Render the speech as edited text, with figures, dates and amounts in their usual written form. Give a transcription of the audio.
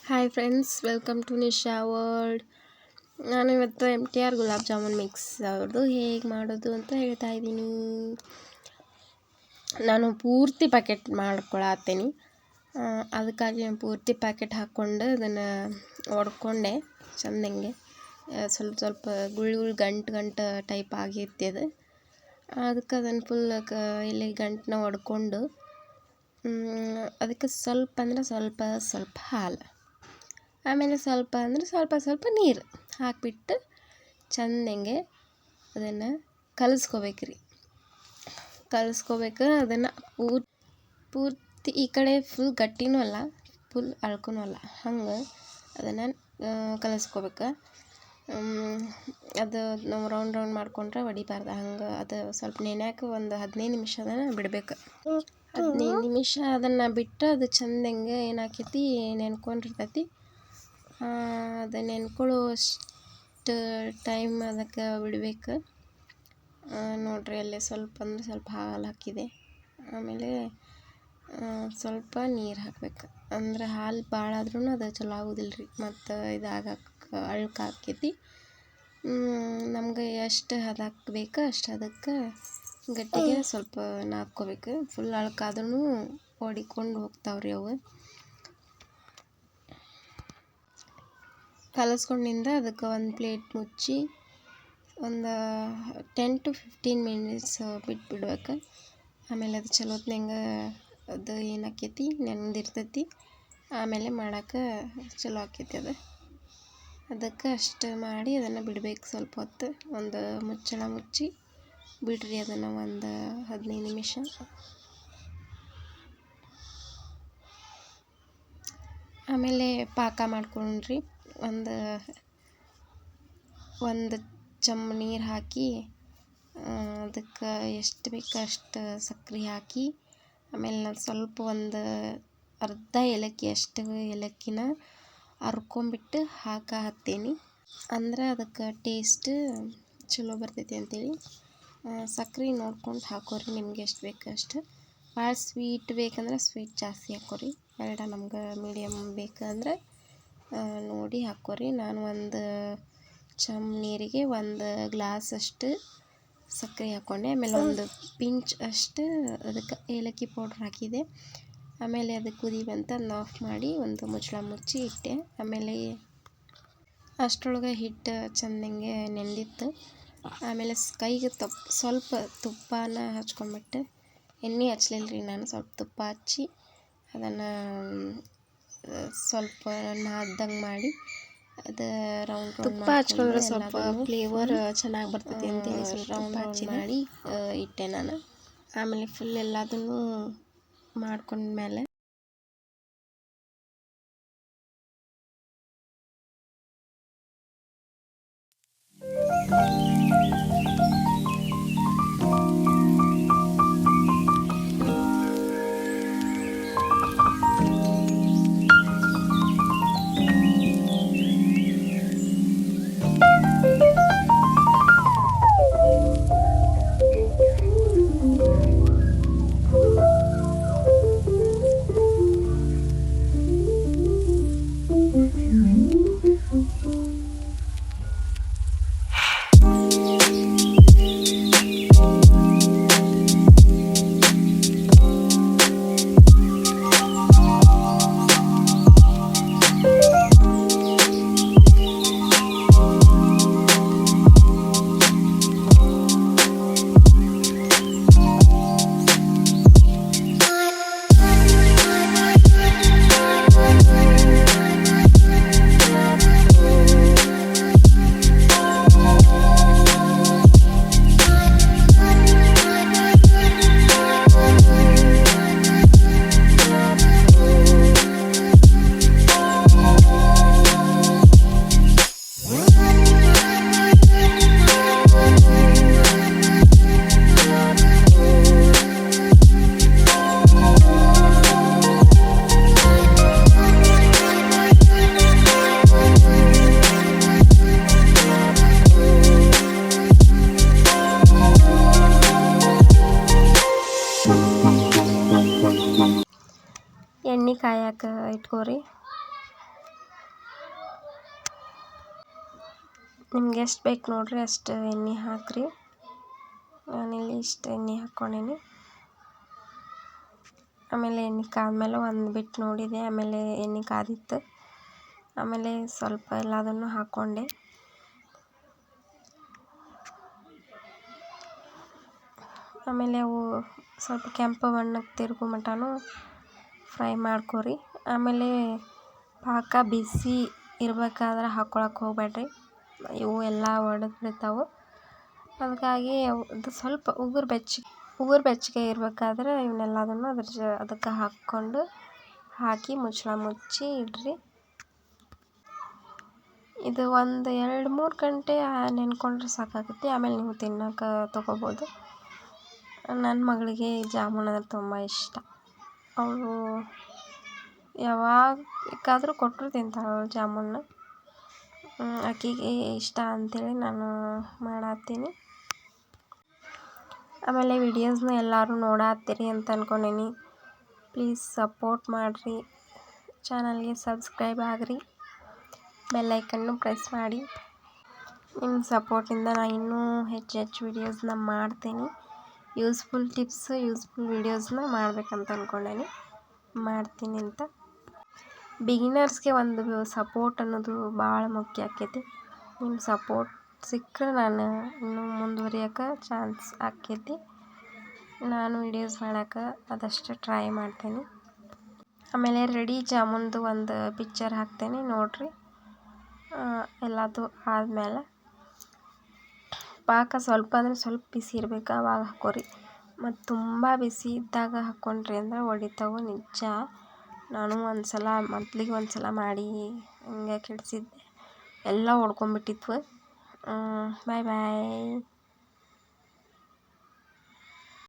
Hi friends, welcome to Nisha world. ನಾನು ಇವತ್ತು MTR gulab jamun mix ಅವ್ರದ್ದು ಹೇಗೆ ಮಾಡೋದು ಅಂತ ಹೇಳ್ತಾ ಇದ್ದೀನಿ. ನಾನು ಪೂರ್ತಿ ಪ್ಯಾಕೆಟ್ ಮಾಡ್ಕೊಳತ್ತೀನಿ. ಅದಕ್ಕಾಗಿ ನಾನು ಪೂರ್ತಿ ಪ್ಯಾಕೆಟ್ ಹಾಕ್ಕೊಂಡು ಅದನ್ನು ಒಡ್ಕೊಂಡೆ ಚೆಂದಂಗೆ. ಸ್ವಲ್ಪ ಸ್ವಲ್ಪ ಗುಳ್ ಗಂಟು ಟೈಪ್ ಆಗಿತ್ತು ಅದು. ಅದಕ್ಕೆ ಅದನ್ನು ಫುಲ್ ಇಲ್ಲಿ ಗಂಟನ್ನ ಒಡ್ಕೊಂಡು ಅದಕ್ಕೆ ಸ್ವಲ್ಪ ಅಂದರೆ ಸ್ವಲ್ಪ ಹಾಲು, ಆಮೇಲೆ ಸ್ವಲ್ಪ ನೀರು ಹಾಕಿಬಿಟ್ಟು ಚೆಂದಂಗೆ ಅದನ್ನು ಕಲಿಸ್ಕೋಬೇಕ್ರಿ. ಅದನ್ನು ಪೂರ್ತಿ ಈ ಕಡೆ ಫುಲ್ ಗಟ್ಟಿನೂ ಅಲ್ಲ, ಫುಲ್ ಅಳ್ಕನೂ ಅಲ್ಲ, ಹಂಗೆ ಅದನ್ನು ಕಲಿಸ್ಕೋಬೇಕು. ಅದು ನಾವು ರೌಂಡ್ ಮಾಡ್ಕೊಂಡ್ರೆ ಹೊಡಿಬಾರ್ದು. ಹಂಗೆ ಅದು ಸ್ವಲ್ಪ ನೆನೆಯಾಕ ಒಂದು 15 ನಿಮಿಷ ಅದನ್ನು ಬಿಡಬೇಕು. 15 ನಿಮಿಷ ಅದನ್ನು ಬಿಟ್ಟು ಅದು ಚೆಂದಂಗೆ ಏನಾಕೈತಿ ನೆನ್ಕೊಂಡಿರ್ತೈತಿ. ಅದು ನೆನ್ಕೊಳ್ಳುವಷ್ಟು ಟೈಮ್ ಅದಕ್ಕೆ ಬಿಡಬೇಕು. ನೋಡ್ರಿ, ಅಲ್ಲೇ ಸ್ವಲ್ಪ ಹಾಲು ಹಾಕಿದೆ. ಆಮೇಲೆ ಸ್ವಲ್ಪ ನೀರು ಹಾಕಬೇಕು. ಅಂದ್ರೆ ಹಾಲು ಭಾಳ ಆದ್ರೂ ಅದು ಚಲೋ ಆಗೋದಿಲ್ಲ ರೀ, ಮತ್ತು ಅಳ್ಕ ಹಾಕೈತಿ. ನಮ್ಗೆ ಎಷ್ಟು ಹದಕ್ಕೆ ಬೇಕು ಅಷ್ಟು ಅದಕ್ಕೆ ಗಟ್ಟಿಗೆ ಸ್ವಲ್ಪ ನಾದ್ಕೋಬೇಕು. ಫುಲ್ ಅಳ್ಕಾದ್ರೂ ಹೊಡಿಕೊಂಡು ಹೋಗ್ತಾವ್ರಿ ಅವು. ಕಲಸ್ಕೊಂಡಿಂದ ಅದಕ್ಕೆ ಒಂದು ಪ್ಲೇಟ್ ಮುಚ್ಚಿ ಒಂದು 10 to 15 ಮಿನಿಟ್ಸ್ ಬಿಟ್ಬಿಡ್ಬೇಕು. ಆಮೇಲೆ ಅದು ಚಲೋತ್ನಂಗೆ ಅದು ಏನಾಕೈತಿ ನೆನೆದಿರ್ತೈತಿ. ಆಮೇಲೆ ಮಾಡೋಕೆ ಚಲೋ ಆಕೈತಿ ಅದು. ಅದಕ್ಕೆ ಅಷ್ಟು ಮಾಡಿ ಅದನ್ನು ಬಿಡಬೇಕು. ಸ್ವಲ್ಪ ಹೊತ್ತು ಒಂದು ಮುಚ್ಚಳ ಮುಚ್ಚಿ ಬಿಡ್ರಿ ಅದನ್ನು ಒಂದು 15 ನಿಮಿಷ. ಆಮೇಲೆ ಪಾಕ ಮಾಡ್ಕೊಂಡ್ರಿ. ಒಂದು ಚಮ್ ನೀರು ಹಾಕಿ ಅದಕ್ಕೆ ಎಷ್ಟು ಬೇಕು ಅಷ್ಟು ಸಕ್ಕರೆ ಹಾಕಿ, ಆಮೇಲೆ ನಾನು ಸ್ವಲ್ಪ ಒಂದು ಅರ್ಧ ಅಷ್ಟು ಏಲಕ್ಕಿನ ಹರ್ಕೊಂಬಿಟ್ಟು ಹತ್ತೀನಿ. ಅಂದ್ರೆ ಅದಕ್ಕೆ ಟೇಸ್ಟ್ ಚಲೋ ಬರ್ತೈತಿ ಅಂತೇಳಿ. ಸಕ್ಕರೆ ನೋಡ್ಕೊಂಡು ಹಾಕೋರಿ, ನಿಮ್ಗೆ ಎಷ್ಟು ಬೇಕು ಅಷ್ಟು. ಭಾಳ ಸ್ವೀಟ್ ಬೇಕಂದ್ರೆ ಸ್ವೀಟ್ ಜಾಸ್ತಿ ಹಾಕೋರಿ, ಬೇಡ ನಮ್ಗೆ ಮೀಡಿಯಮ್ ಬೇಕಂದ್ರೆ ನೋಡಿ ಹಾಕೋರಿ. ನಾನು ಒಂದು ಚಮ್ ನೀರಿಗೆ 1 ಗ್ಲಾಸ್ ಅಷ್ಟು ಸಕ್ಕರೆ ಹಾಕ್ಕೊಂಡೆ. ಆಮೇಲೆ ಒಂದು ಪಿಂಚ್ ಅಷ್ಟು ಅದಕ್ಕೆ ಏಲಕ್ಕಿ ಪೌಡ್ರ್ ಹಾಕಿದೆ. ಆಮೇಲೆ ಅದು ಕುದಿ ಬಂತು, ಅದನ್ನ ಆಫ್ ಮಾಡಿ ಒಂದು ಮುಚ್ಚಳ ಮುಚ್ಚಿ ಇಟ್ಟೆ. ಆಮೇಲೆ ಅಷ್ಟರೊಳಗೆ ಹಿಟ್ಟು ಚೆಂದಂಗೆ ನೆಂದಿತ್ತು. ಆಮೇಲೆ ಕೈಗೆ ಸ್ವಲ್ಪ ತುಪ್ಪನ ಹಚ್ಕೊಂಡ್ಬಿಟ್ಟು, ಎಣ್ಣೆ ಹಚ್ಲಿಲ್ಲ ರೀ ನಾನು, ಸ್ವಲ್ಪ ತುಪ್ಪ ಹಚ್ಚಿ ಅದನ್ನು ಸ್ವಲ್ಪ ನಾದ್ದಂಗೆ ಮಾಡಿ ಅದು ರೌಂಡ್ ತುಪ್ಪ ಹಚ್ಕೊಂಡ್ರೆ ಸ್ವಲ್ಪ ಫ್ಲೇವರ್ ಚೆನ್ನಾಗಿ ಬರ್ತೈತಿ ಅಂತೇಳಿ ಸ್ವಲ್ಪ ರೌಂಡ್ ಮಾಡಿ ಇಟ್ಟೆ ನಾನು. ಆಮೇಲೆ ಫುಲ್ ಎಲ್ಲದನ್ನು ಮಾಡ್ಕೊಂಡ್ಮೇಲೆ ಎಣ್ಣೆ ಕಾಯಕ್ಕೆ ಇಟ್ಕೋರಿ. ನಿಮ್ಗೆ ಎಷ್ಟು ಬೇಕು ನೋಡಿರಿ ಅಷ್ಟು ಎಣ್ಣೆ ಹಾಕಿರಿ. ನಾನಿಲ್ಲಿ ಇಷ್ಟು ಎಣ್ಣೆ ಹಾಕ್ಕೊಂಡೀನಿ. ಆಮೇಲೆ ಎಣ್ಣೆ ಕಾದ್ಮೇಲೆ ಒಂದು ಬಿಟ್ಟು ನೋಡಿದೆ, ಆಮೇಲೆ ಎಣ್ಣೆ ಕಾದಿತ್ತು. ಆಮೇಲೆ ಸ್ವಲ್ಪ ಎಲ್ಲದನ್ನು ಹಾಕ್ಕೊಂಡೆ. ಆಮೇಲೆ ಅವು ಸ್ವಲ್ಪ ಕೆಂಪು ಬಣ್ಣಕ್ಕೆ ತಿರುಗೋ ಮಟನೂ ಫ್ರೈ ಮಾಡ್ಕೊರಿ. ಆಮೇಲೆ ಪಾಕ ಬಿಸಿ ಇರಬೇಕಾದ್ರೆ ಹಾಕ್ಕೊಳಕ್ಕೆ ಹೋಗ್ಬೇಡ್ರಿ, ಇವು ಎಲ್ಲ ಒಡೆದು ಬಿಡ್ತಾವೆ. ಅದಕ್ಕಾಗಿ ಅದು ಸ್ವಲ್ಪ ಉಗುರು ಬೆಚ್ಚಗೆ ಇರಬೇಕಾದ್ರೆ ಇವನ್ನೆಲ್ಲದನ್ನು ಅದಕ್ಕೆ ಹಾಕಿ ಮುಚ್ಚಳ ಮುಚ್ಚಿ ಇಡ್ರಿ. ಇದು ಒಂದು 2-3 ಗಂಟೆ ನೆನ್ಕೊಂಡ್ರೆ ಸಾಕಾಗುತ್ತೆ. ಆಮೇಲೆ ನೀವು ತಿನ್ನೋಕೆ ತೊಗೋಬೋದು. ನನ್ನ ಮಗಳಿಗೆ ಜಾಮೂನ್ ಅಂದರೆ ತುಂಬ ಇಷ್ಟ. ಅವಳು ಯಾವಾಗ ಬೇಕಾದರೂ ಕೊಟ್ಟರು ತಿಂತಾಳೆ ಅವಳು ಜಾಮೂನ್ನ. ಆಕೆಗೆ ಇಷ್ಟ ಅಂಥೇಳಿ ನಾನು ಮಾಡತ್ತೀನಿ. ಆಮೇಲೆ ವಿಡಿಯೋಸ್ನ ಎಲ್ಲರೂ ನೋಡತ್ತೀರಿ ಅಂತ ಅಂದ್ಕೊಂಡೀನಿ. ಪ್ಲೀಸ್ ಸಪೋರ್ಟ್ ಮಾಡಿರಿ, ಚಾನಲ್ಗೆ ಸಬ್ಸ್ಕ್ರೈಬ್ ಆಗಿರಿ, ಬೆಲ್ಲೈಕನ್ನು ಪ್ರೆಸ್ ಮಾಡಿ. ನಿಮ್ಮ ಸಪೋರ್ಟಿಂದ ನಾನು ಇನ್ನೂ ಹೆಚ್ಚು ವಿಡಿಯೋಸ್ನ ಮಾಡ್ತೀನಿ. ಯೂಸ್ಫುಲ್ ಟಿಪ್ಸ್, ಯೂಸ್ಫುಲ್ ವಿಡಿಯೋಸ್ನ ಮಾಡ್ಬೇಕಂತ ಅಂದ್ಕೊಂಡೇನಿ, ಮಾಡ್ತೀನಿ ಅಂತ. ಬಿಗಿನರ್ಸ್ಗೆ ಒಂದು ಸಪೋರ್ಟ್ ಅನ್ನೋದು ಭಾಳ ಮುಖ್ಯ ಆಕೈತಿ. ನಿಮ್ಮ ಸಪೋರ್ಟ್ ಸಿಕ್ಕರೆ ನಾನು ಇನ್ನೂ ಮುಂದುವರಿಯೋಕೆ ಚಾನ್ಸ್ ಆಕೈತಿ. ನಾನು ವಿಡಿಯೋಸ್ ಮಾಡೋಕೆ ಆದಷ್ಟು ಟ್ರೈ ಮಾಡ್ತೀನಿ. ಆಮೇಲೆ ರೆಡಿ ಜಾಮೂನ್ದು ಒಂದು ಪಿಕ್ಚರ್ ಹಾಕ್ತೇನೆ ನೋಡಿರಿ. ಎಲ್ಲದು ಆದಮೇಲೆ ಪಾಕ ಸ್ವಲ್ಪ ಅಂದರೆ ಸ್ವಲ್ಪ ಬಿಸಿ ಇರಬೇಕು, ಆವಾಗ ಹಾಕ್ಕೊರಿ. ಮತ್ತು ತುಂಬ ಬಿಸಿ ಇದ್ದಾಗ ಹಾಕ್ಕೊಂಡ್ರಿ ಅಂದ್ರೆ ಒಡಿತಾವೆ ನಿಜ. ನಾನು ಮೊದಲಿಗೆ ಒಂದು ಸಲ ಮಾಡಿ ಹಿಂಗೆ ಕೆಡಿಸಿದ್ದೆ, ಎಲ್ಲ ಒಡ್ಕೊಂಬಿಟ್ಟಿದ್ವು. ಬಾಯ್ ಬಾಯ್.